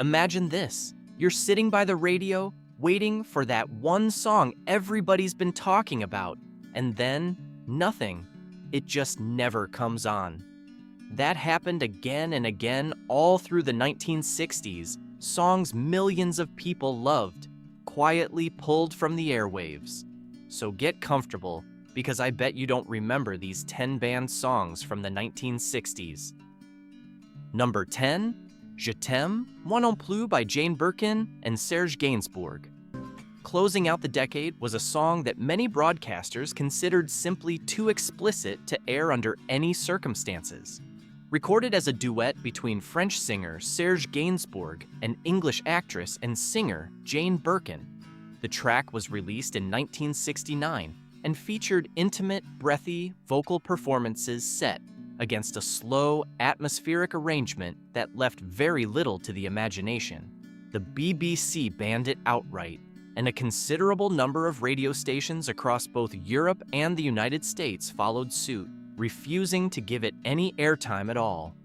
Imagine this. You're sitting by the radio, waiting for that one song everybody's been talking about, and then nothing. It just never comes on. That happened again and again all through the 1960s, songs millions of people loved, quietly pulled from the airwaves. So get comfortable, because I bet you don't remember these 10 band songs from the 1960s. Number 10, Je t'aime, moi non plus by Jane Birkin and Serge Gainsbourg. Closing out the decade was a song that many broadcasters considered simply too explicit to air under any circumstances. Recorded as a duet between French singer Serge Gainsbourg and English actress and singer Jane Birkin, the track was released in 1969 and featured intimate, breathy vocal performances set against a slow, atmospheric arrangement that left very little to the imagination. The BBC banned it outright, and a considerable number of radio stations across both Europe and the United States followed suit, refusing to give it any airtime at all.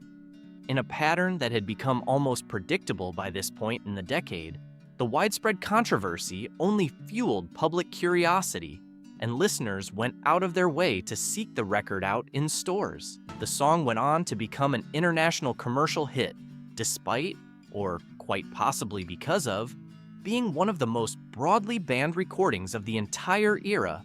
In a pattern that had become almost predictable by this point in the decade, the widespread controversy only fueled public curiosity, and listeners went out of their way to seek the record out in stores. The song went on to become an international commercial hit, despite, or quite possibly because of, being one of the most broadly banned recordings of the entire era,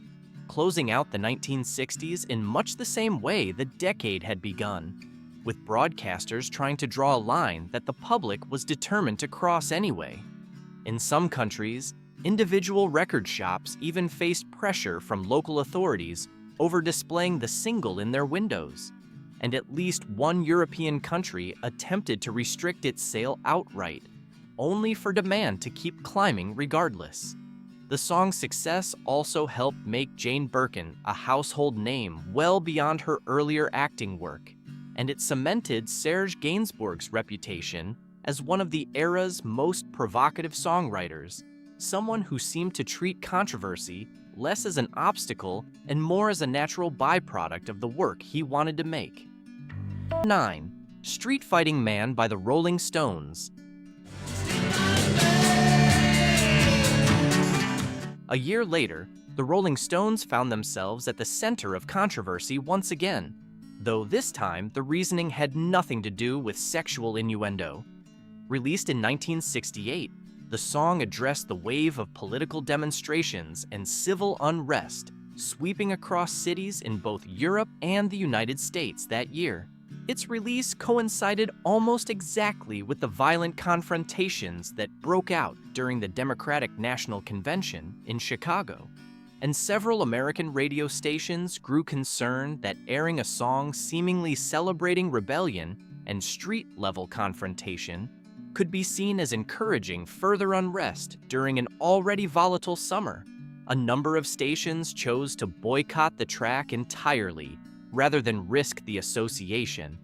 closing out the 1960s in much the same way the decade had begun, with broadcasters trying to draw a line that the public was determined to cross anyway. In some countries, individual record shops even faced pressure from local authorities over displaying the single in their windows, and at least one European country attempted to restrict its sale outright, only for demand to keep climbing regardless. The song's success also helped make Jane Birkin a household name well beyond her earlier acting work, and it cemented Serge Gainsbourg's reputation as one of the era's most provocative songwriters, someone who seemed to treat controversy less as an obstacle and more as a natural byproduct of the work he wanted to make. 9. Street Fighting Man by the Rolling Stones. A year later, the Rolling Stones found themselves at the center of controversy once again, though this time the reasoning had nothing to do with sexual innuendo. Released in 1968, the song addressed the wave of political demonstrations and civil unrest sweeping across cities in both Europe and the United States that year. Its release coincided almost exactly with the violent confrontations that broke out during the Democratic National Convention in Chicago, and several American radio stations grew concerned that airing a song seemingly celebrating rebellion and street-level confrontation could be seen as encouraging further unrest during an already volatile summer. A number of stations chose to boycott the track entirely, rather than risk the association.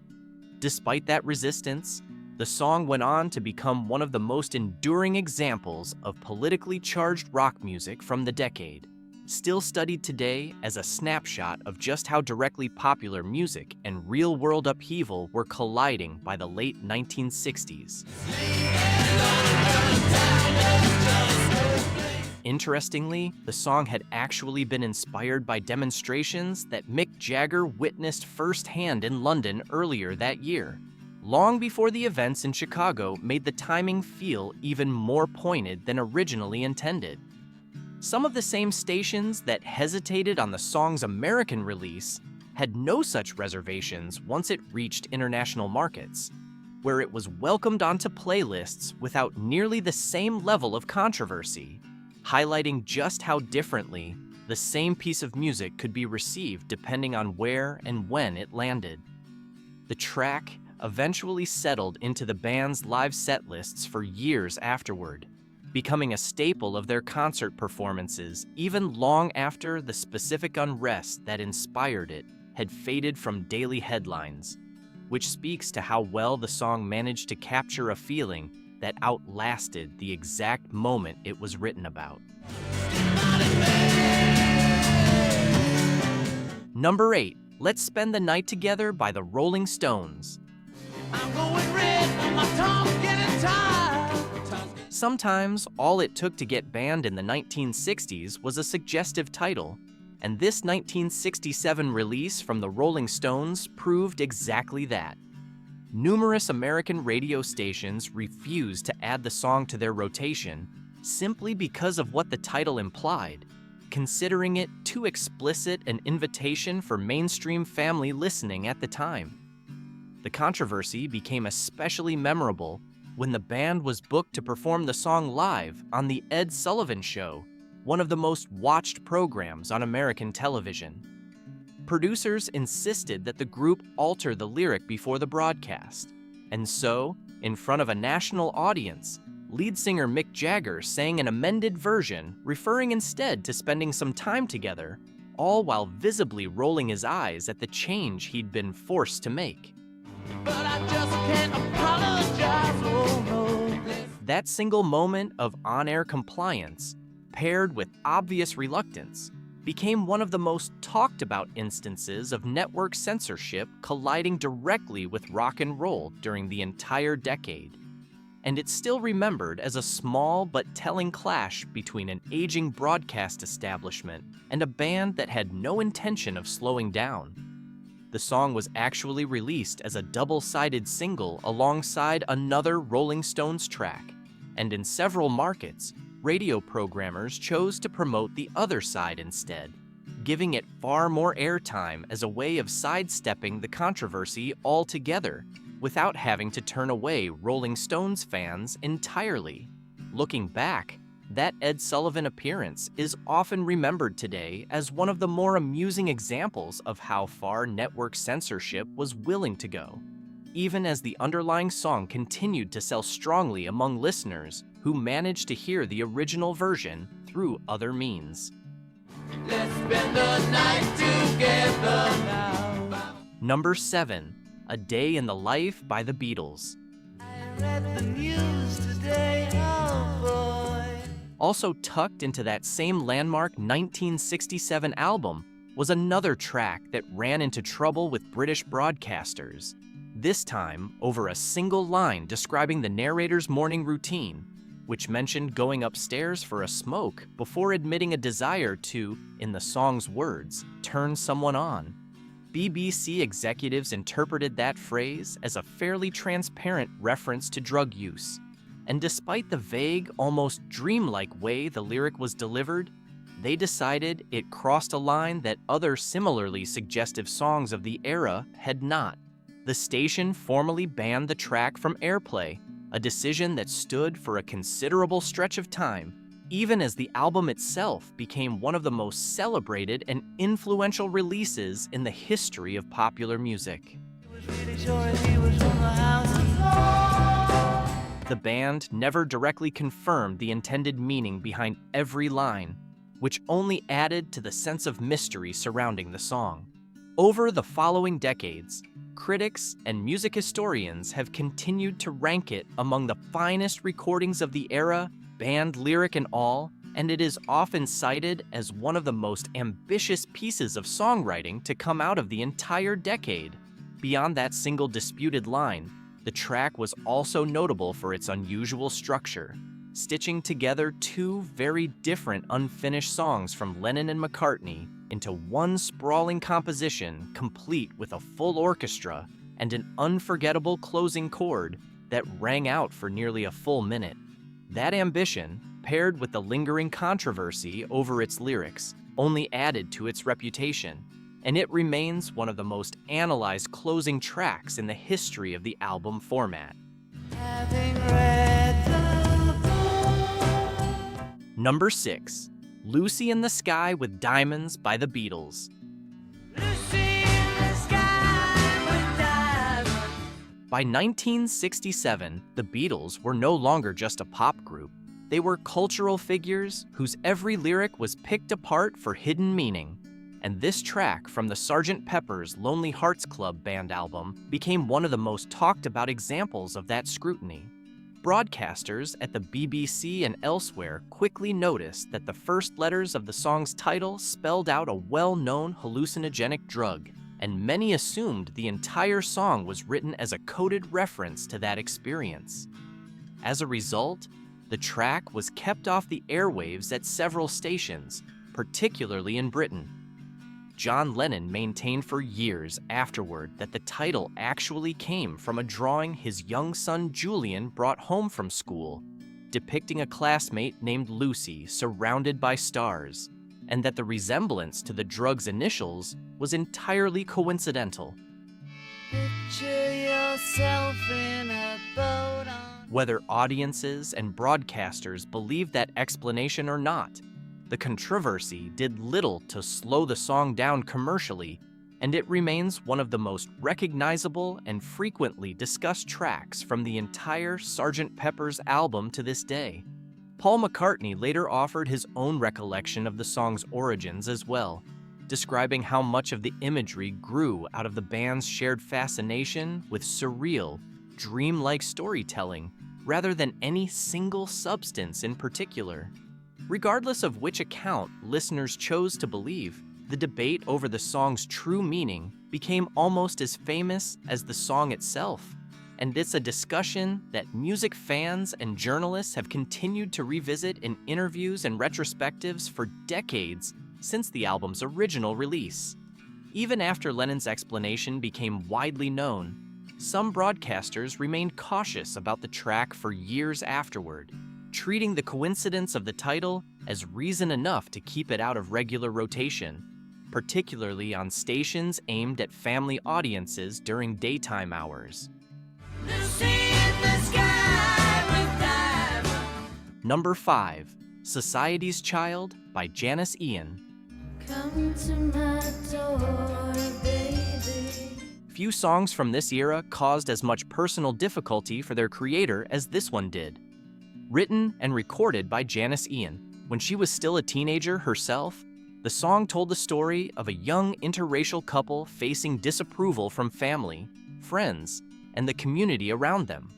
Despite that resistance, the song went on to become one of the most enduring examples of politically charged rock music from the decade, still studied today as a snapshot of just how directly popular music and real-world upheaval were colliding by the late 1960s. Interestingly, the song had actually been inspired by demonstrations that Mick Jagger witnessed firsthand in London earlier that year, long before the events in Chicago made the timing feel even more pointed than originally intended. Some of the same stations that hesitated on the song's American release had no such reservations once it reached international markets, where it was welcomed onto playlists without nearly the same level of controversy, highlighting just how differently the same piece of music could be received depending on where and when it landed. The track eventually settled into the band's live set lists for years afterward, becoming a staple of their concert performances even long after the specific unrest that inspired it had faded from daily headlines, which speaks to how well the song managed to capture a feeling that outlasted the exact moment it was written about. Number 8, Let's Spend the Night Together by the Rolling Stones. I'm going red on my tongue, getting tired. Sometimes all it took to get banned in the 1960s was a suggestive title, and this 1967 release from the Rolling Stones proved exactly that. Numerous American radio stations refused to add the song to their rotation simply because of what the title implied, considering it too explicit an invitation for mainstream family listening at the time. The controversy became especially memorable when the band was booked to perform the song live on The Ed Sullivan Show, one of the most watched programs on American television. Producers insisted that the group alter the lyric before the broadcast, and so, in front of a national audience, lead singer Mick Jagger sang an amended version, referring instead to spending some time together, all while visibly rolling his eyes at the change he'd been forced to make. But I just can't apologize, oh no. That single moment of on-air compliance, paired with obvious reluctance, became one of the most talked about instances of network censorship colliding directly with rock and roll during the entire decade. And it's still remembered as a small but telling clash between an aging broadcast establishment and a band that had no intention of slowing down. The song was actually released as a double-sided single alongside another Rolling Stones track, and in several markets, radio programmers chose to promote the other side instead, giving it far more airtime as a way of sidestepping the controversy altogether without having to turn away Rolling Stones fans entirely. Looking back, that Ed Sullivan appearance is often remembered today as one of the more amusing examples of how far network censorship was willing to go, even as the underlying song continued to sell strongly among listeners who managed to hear the original version through other means. Let's spend the night together now. Number 7, A Day in the Life by the Beatles. I read the news today, oh boy. Also tucked into that same landmark 1967 album was another track that ran into trouble with British broadcasters, this time over a single line describing the narrator's morning routine, which mentioned going upstairs for a smoke before admitting a desire to, in the song's words, turn someone on. BBC executives interpreted that phrase as a fairly transparent reference to drug use. And despite the vague, almost dreamlike way the lyric was delivered, they decided it crossed a line that other similarly suggestive songs of the era had not. The station formally banned the track from airplay, a decision that stood for a considerable stretch of time, even as the album itself became one of the most celebrated and influential releases in the history of popular music. The band never directly confirmed the intended meaning behind every line, which only added to the sense of mystery surrounding the song. Over the following decades, critics and music historians have continued to rank it among the finest recordings of the era, band lyric and all, and it is often cited as one of the most ambitious pieces of songwriting to come out of the entire decade. Beyond that single disputed line, the track was also notable for its unusual structure, stitching together two very different unfinished songs from Lennon and McCartney into one sprawling composition complete with a full orchestra and an unforgettable closing chord that rang out for nearly a full minute. That ambition, paired with the lingering controversy over its lyrics, only added to its reputation, and it remains one of the most analyzed closing tracks in the history of the album format. Number 6, Lucy in the Sky with Diamonds by the Beatles. By 1967, the Beatles were no longer just a pop group. They were cultural figures whose every lyric was picked apart for hidden meaning. And this track from the Sgt. Pepper's Lonely Hearts Club Band album became one of the most talked about examples of that scrutiny. Broadcasters at the BBC and elsewhere quickly noticed that the first letters of the song's title spelled out a well-known hallucinogenic drug, and many assumed the entire song was written as a coded reference to that experience. As a result, the track was kept off the airwaves at several stations, particularly in Britain. John Lennon maintained for years afterward that the title actually came from a drawing his young son Julian brought home from school, depicting a classmate named Lucy surrounded by stars, and that the resemblance to the drug's initials was entirely coincidental. Picture yourself in a boat on... Whether audiences and broadcasters believed that explanation or not, the controversy did little to slow the song down commercially, and it remains one of the most recognizable and frequently discussed tracks from the entire Sgt. Pepper's album to this day. Paul McCartney later offered his own recollection of the song's origins as well, describing how much of the imagery grew out of the band's shared fascination with surreal, dreamlike storytelling rather than any single substance in particular. Regardless of which account listeners chose to believe, the debate over the song's true meaning became almost as famous as the song itself, and it's a discussion that music fans and journalists have continued to revisit in interviews and retrospectives for decades since the album's original release. Even after Lennon's explanation became widely known, some broadcasters remained cautious about the track for years afterward, treating the coincidence of the title as reason enough to keep it out of regular rotation, particularly on stations aimed at family audiences during daytime hours. Number 5, Society's Child by Janis Ian. Come to my door, baby. Few songs from this era caused as much personal difficulty for their creator as this one did. Written and recorded by Janis Ian, when she was still a teenager herself, the song told the story of a young interracial couple facing disapproval from family, friends, and the community around them.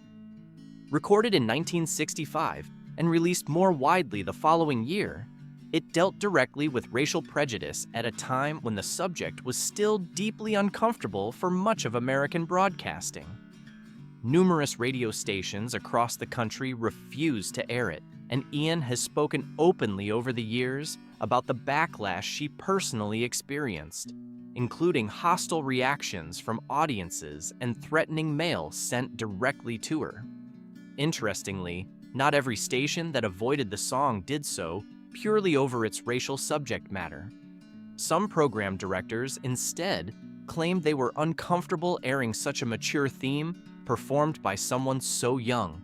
Recorded in 1965 and released more widely the following year, it dealt directly with racial prejudice at a time when the subject was still deeply uncomfortable for much of American broadcasting. Numerous radio stations across the country refused to air it, and Ian has spoken openly over the years about the backlash she personally experienced, including hostile reactions from audiences and threatening mail sent directly to her. Interestingly, not every station that avoided the song did so purely over its racial subject matter. Some program directors instead claimed they were uncomfortable airing such a mature theme performed by someone so young.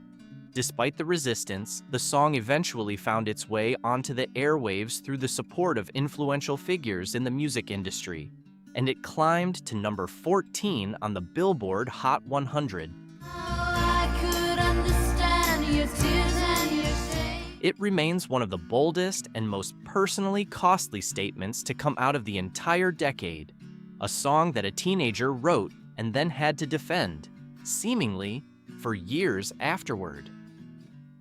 Despite the resistance, the song eventually found its way onto the airwaves through the support of influential figures in the music industry, and it climbed to number 14 on the Billboard Hot 100. It remains one of the boldest and most personally costly statements to come out of the entire decade, a song that a teenager wrote and then had to defend, seemingly for years afterward.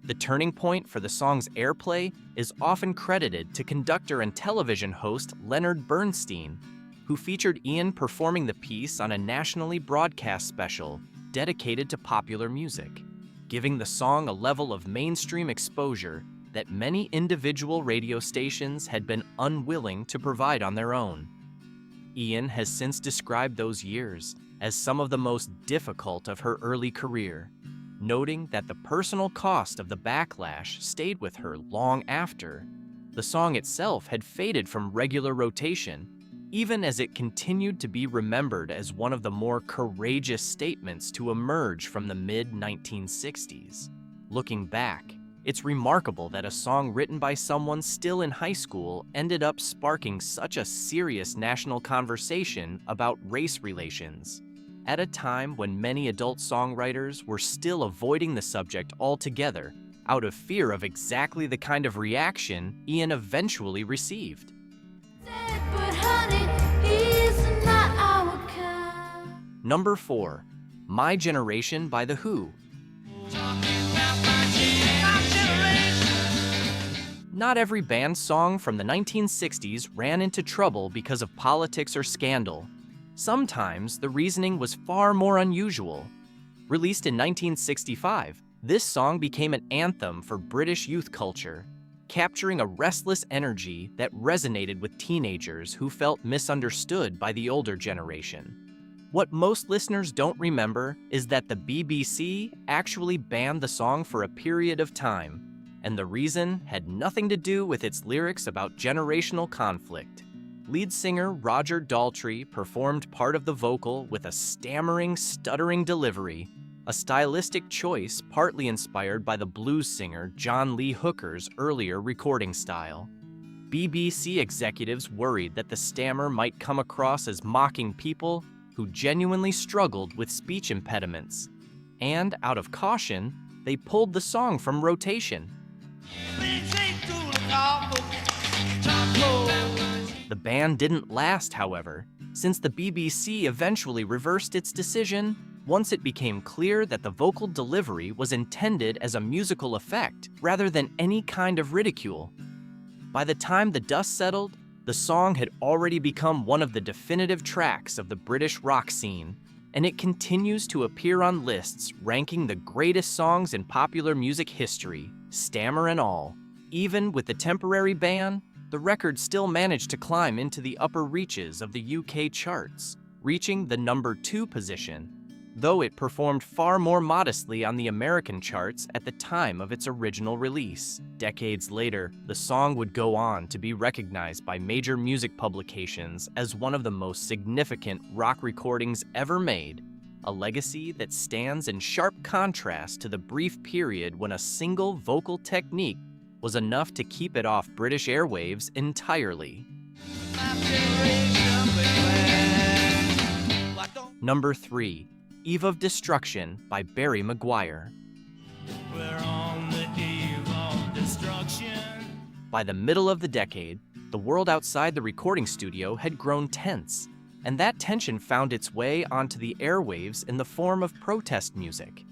The turning point for the song's airplay is often credited to conductor and television host Leonard Bernstein, who featured Ian performing the piece on a nationally broadcast special dedicated to popular music, giving the song a level of mainstream exposure that many individual radio stations had been unwilling to provide on their own. Ian has since described those years as some of the most difficult of her early career, noting that the personal cost of the backlash stayed with her long after the song itself had faded from regular rotation, even as it continued to be remembered as one of the more courageous statements to emerge from the mid-1960s. Looking back, it's remarkable that a song written by someone still in high school ended up sparking such a serious national conversation about race relations, at a time when many adult songwriters were still avoiding the subject altogether out of fear of exactly the kind of reaction Ian eventually received. Number 4, My Generation by The Who. Not every band song from the 1960s ran into trouble because of politics or scandal. Sometimes the reasoning was far more unusual. Released in 1965, This song became an anthem for British youth culture, capturing a restless energy that resonated with teenagers who felt misunderstood by the older generation. What most listeners don't remember is that the BBC actually banned the song for a period of time, and the reason had nothing to do with its lyrics about generational conflict. Lead singer Roger Daltrey performed part of the vocal with a stammering, stuttering delivery, a stylistic choice partly inspired by the blues singer John Lee Hooker's earlier recording style. BBC executives worried that the stammer might come across as mocking people who genuinely struggled with speech impediments, and out of caution, they pulled the song from rotation. The ban didn't last, however, since the BBC eventually reversed its decision once it became clear that the vocal delivery was intended as a musical effect rather than any kind of ridicule. By the time the dust settled, the song had already become one of the definitive tracks of the British rock scene, and it continues to appear on lists ranking the greatest songs in popular music history, stammer and all. Even with the temporary ban, the record still managed to climb into the upper reaches of the UK charts, reaching the number 2 position, though it performed far more modestly on the American charts at the time of its original release. Decades later, the song would go on to be recognized by major music publications as one of the most significant rock recordings ever made, a legacy that stands in sharp contrast to the brief period when a single vocal technique was enough to keep it off British airwaves entirely. Number 3. Eve of Destruction by Barry Maguire. We're on the eve of destruction. By the middle of the decade, the world outside the recording studio had grown tense, and that tension found its way onto the airwaves in the form of protest music.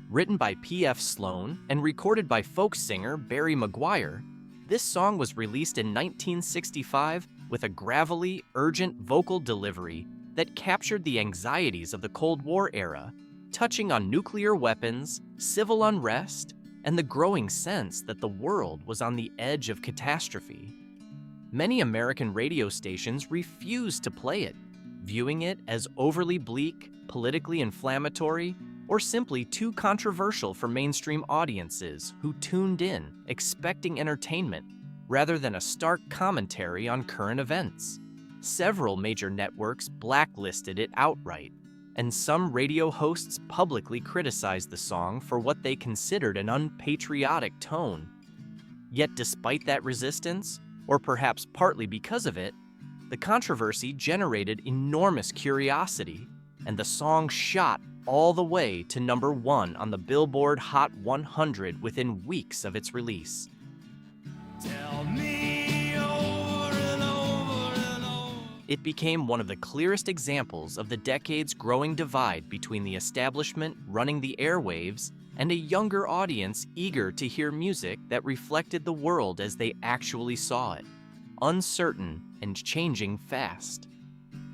Written by P.F. Sloan and recorded by folk singer Barry Maguire, this song was released in 1965 with a gravelly, urgent vocal delivery that captured the anxieties of the Cold War era, touching on nuclear weapons, civil unrest, and the growing sense that the world was on the edge of catastrophe. Many American radio stations refused to play it, viewing it as overly bleak, politically inflammatory, or simply too controversial for mainstream audiences who tuned in expecting entertainment rather than a stark commentary on current events. Several major networks blacklisted it outright, and some radio hosts publicly criticized the song for what they considered an unpatriotic tone. Yet despite that resistance, or perhaps partly because of it, the controversy generated enormous curiosity, and the song shot all the way to number 1 on the Billboard Hot 100 within weeks of its release. Tell me over and over and over. It became one of the clearest examples of the decade's growing divide between the establishment running the airwaves and a younger audience eager to hear music that reflected the world as they actually saw it, uncertain and changing fast.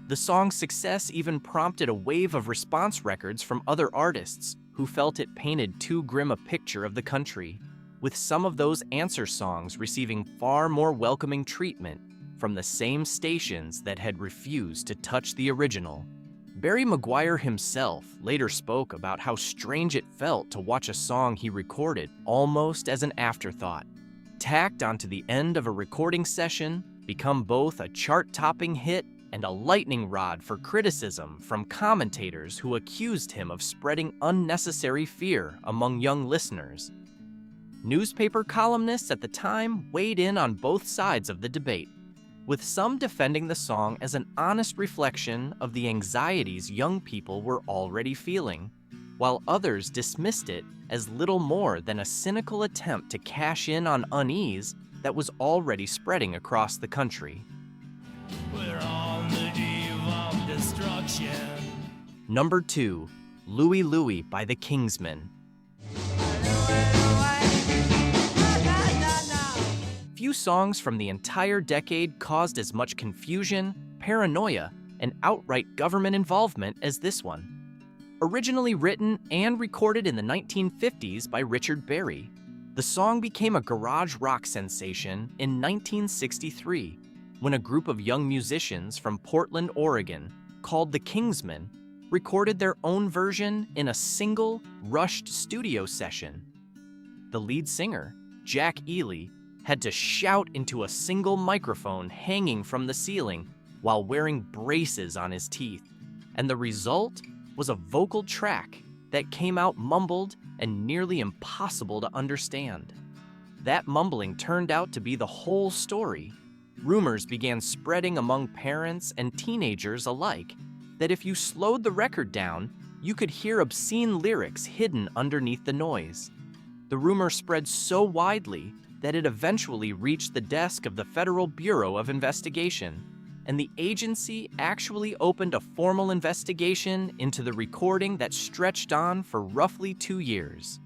The song's success even prompted a wave of response records from other artists who felt it painted too grim a picture of the country, with some of those answer songs receiving far more welcoming treatment from the same stations that had refused to touch the original. Barry Maguire himself later spoke about how strange it felt to watch a song he recorded almost as an afterthought, tacked onto the end of a recording session, become both a chart-topping hit and a lightning rod for criticism from commentators who accused him of spreading unnecessary fear among young listeners. Newspaper columnists at the time weighed in on both sides of the debate, with some defending the song as an honest reflection of the anxieties young people were already feeling, while others dismissed it as little more than a cynical attempt to cash in on unease that was already spreading across the country. We're on the eve of destruction. Number 2, Louie Louie by the Kingsmen. Few songs from the entire decade caused as much confusion, paranoia, and outright government involvement as this one. Originally written and recorded in the 1950s by Richard Berry, the song became a garage rock sensation in 1963 when a group of young musicians from Portland, Oregon, called the Kingsmen, recorded their own version in a single, rushed studio session. The lead singer, Jack Ely, had to shout into a single microphone hanging from the ceiling while wearing braces on his teeth, and the result was a vocal track that came out mumbled and nearly impossible to understand. That mumbling turned out to be the whole story. Rumors began spreading among parents and teenagers alike that if you slowed the record down, you could hear obscene lyrics hidden underneath the noise. The rumor spread so widely that it eventually reached the desk of the Federal Bureau of Investigation, and the agency actually opened a formal investigation into the recording that stretched on for roughly 2 years.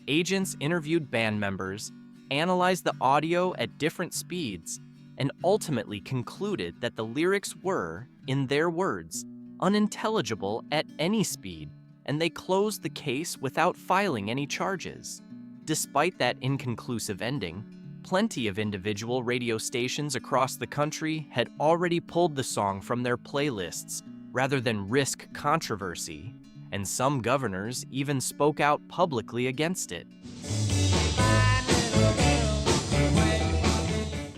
Agents interviewed band members, analyzed the audio at different speeds, and ultimately concluded that the lyrics were, in their words, unintelligible at any speed, and they closed the case without filing any charges. Despite that inconclusive ending, plenty of individual radio stations across the country had already pulled the song from their playlists rather than risk controversy, and some governors even spoke out publicly against it.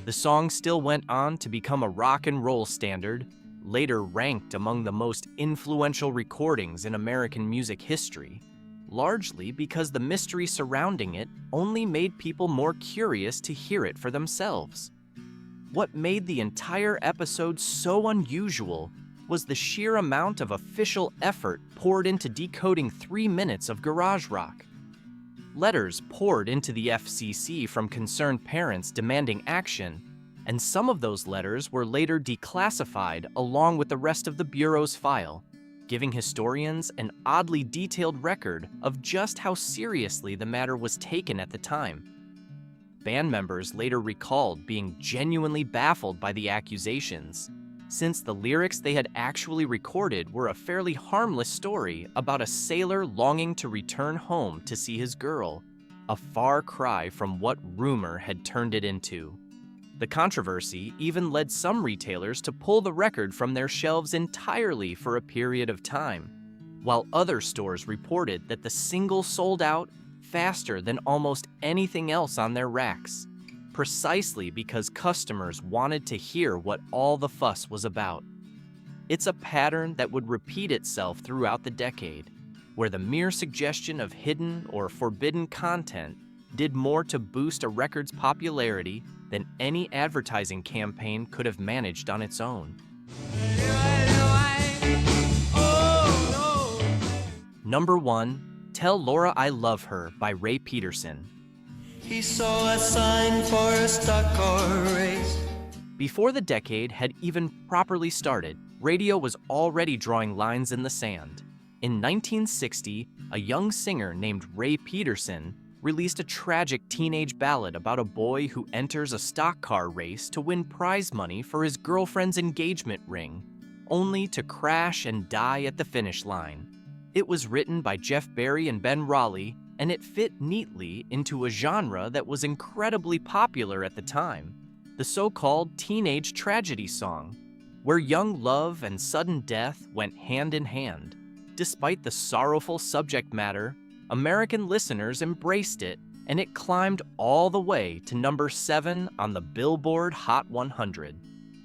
The song still went on to become a rock and roll standard, later ranked among the most influential recordings in American music history, largely because the mystery surrounding it only made people more curious to hear it for themselves. What made the entire episode so unusual was the sheer amount of official effort poured into decoding 3 minutes of garage rock. Letters poured into the FCC from concerned parents demanding action, and some of those letters were later declassified along with the rest of the Bureau's file, giving historians an oddly detailed record of just how seriously the matter was taken at the time. Band members later recalled being genuinely baffled by the accusations, since the lyrics they had actually recorded were a fairly harmless story about a sailor longing to return home to see his girl, a far cry from what rumor had turned it into. The controversy even led some retailers to pull the record from their shelves entirely for a period of time, while other stores reported that the single sold out faster than almost anything else on their racks, precisely because customers wanted to hear what all the fuss was about. It's a pattern that would repeat itself throughout the decade, where the mere suggestion of hidden or forbidden content did more to boost a record's popularity than any advertising campaign could have managed on its own. Number 1, Tell Laura I Love Her by Ray Peterson. He saw a sign for a stock car race. Before the decade had even properly started, radio was already drawing lines in the sand. In 1960, a young singer named Ray Peterson released a tragic teenage ballad about a boy who enters a stock car race to win prize money for his girlfriend's engagement ring, only to crash and die at the finish line. It was written by Jeff Barry and Ben Raleigh, and it fit neatly into a genre that was incredibly popular at the time, the so-called teenage tragedy song, where young love and sudden death went hand in hand. Despite the sorrowful subject matter, American listeners embraced it, and it climbed all the way to number 7 on the Billboard Hot 100.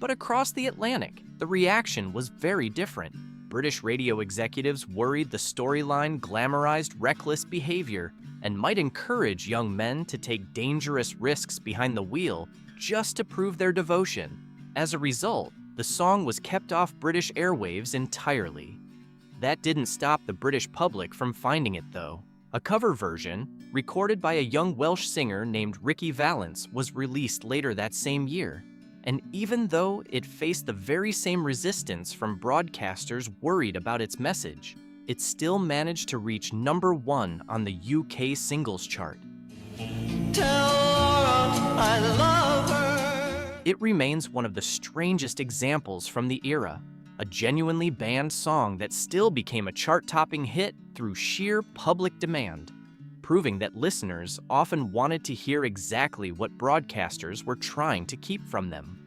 But across the Atlantic, the reaction was very different. British radio executives worried the storyline glamorized reckless behavior and might encourage young men to take dangerous risks behind the wheel just to prove their devotion. As a result, the song was kept off British airwaves entirely. That didn't stop the British public from finding it, though. A cover version, recorded by a young Welsh singer named Ricky Valance, was released later that same year. And even though it faced the very same resistance from broadcasters worried about its message, it still managed to reach number 1 on the UK singles chart. Tell Laura I love her. It remains one of the strangest examples from the era, a genuinely banned song that still became a chart-topping hit through sheer public demand, proving that listeners often wanted to hear exactly what broadcasters were trying to keep from them.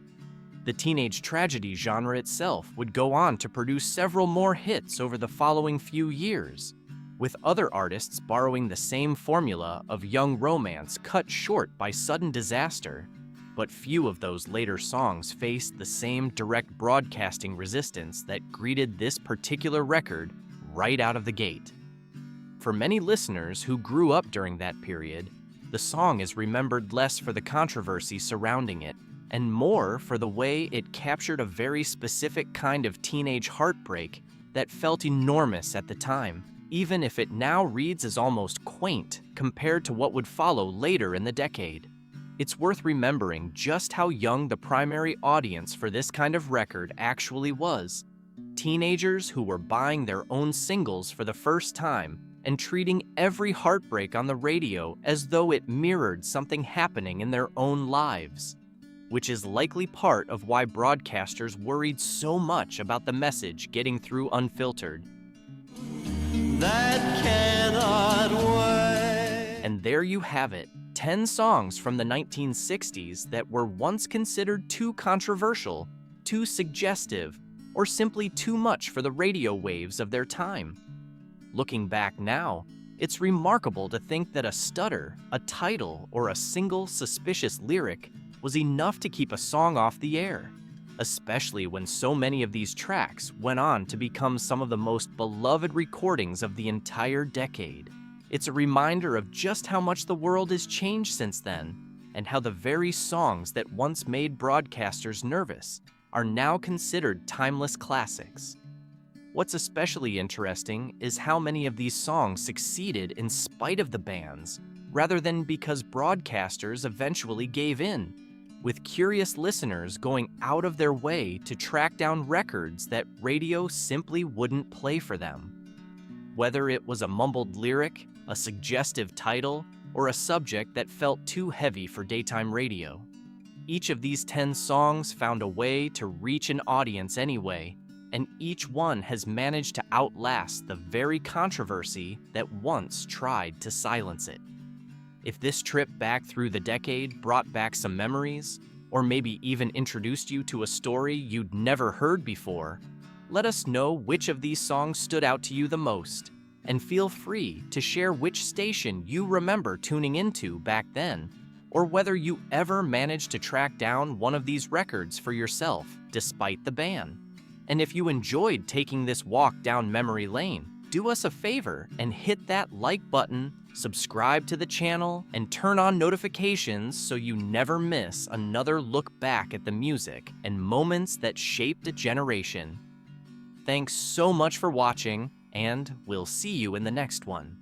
The teenage tragedy genre itself would go on to produce several more hits over the following few years, with other artists borrowing the same formula of young romance cut short by sudden disaster. But few of those later songs faced the same direct broadcasting resistance that greeted this particular record right out of the gate. For many listeners who grew up during that period, the song is remembered less for the controversy surrounding it and more for the way it captured a very specific kind of teenage heartbreak that felt enormous at the time, even if it now reads as almost quaint compared to what would follow later in the decade. It's worth remembering just how young the primary audience for this kind of record actually was. Teenagers who were buying their own singles for the first time and treating every heartbreak on the radio as though it mirrored something happening in their own lives, which is likely part of why broadcasters worried so much about the message getting through unfiltered. That cannot wait. And there you have it, 10 songs from the 1960s that were once considered too controversial, too suggestive, or simply too much for the radio waves of their time. Looking back now, it's remarkable to think that a stutter, a title, or a single suspicious lyric was enough to keep a song off the air, especially when so many of these tracks went on to become some of the most beloved recordings of the entire decade. It's a reminder of just how much the world has changed since then, and how the very songs that once made broadcasters nervous are now considered timeless classics. What's especially interesting is how many of these songs succeeded in spite of the bans, rather than because broadcasters eventually gave in, with curious listeners going out of their way to track down records that radio simply wouldn't play for them. Whether it was a mumbled lyric, a suggestive title, or a subject that felt too heavy for daytime radio, each of these 10 songs found a way to reach an audience anyway, and each one has managed to outlast the very controversy that once tried to silence it. If this trip back through the decade brought back some memories, or maybe even introduced you to a story you'd never heard before, let us know which of these songs stood out to you the most, and feel free to share which station you remember tuning into back then, or whether you ever managed to track down one of these records for yourself despite the ban. And if you enjoyed taking this walk down memory lane, do us a favor and hit that like button, subscribe to the channel, and turn on notifications so you never miss another look back at the music and moments that shaped a generation. Thanks so much for watching, and we'll see you in the next one.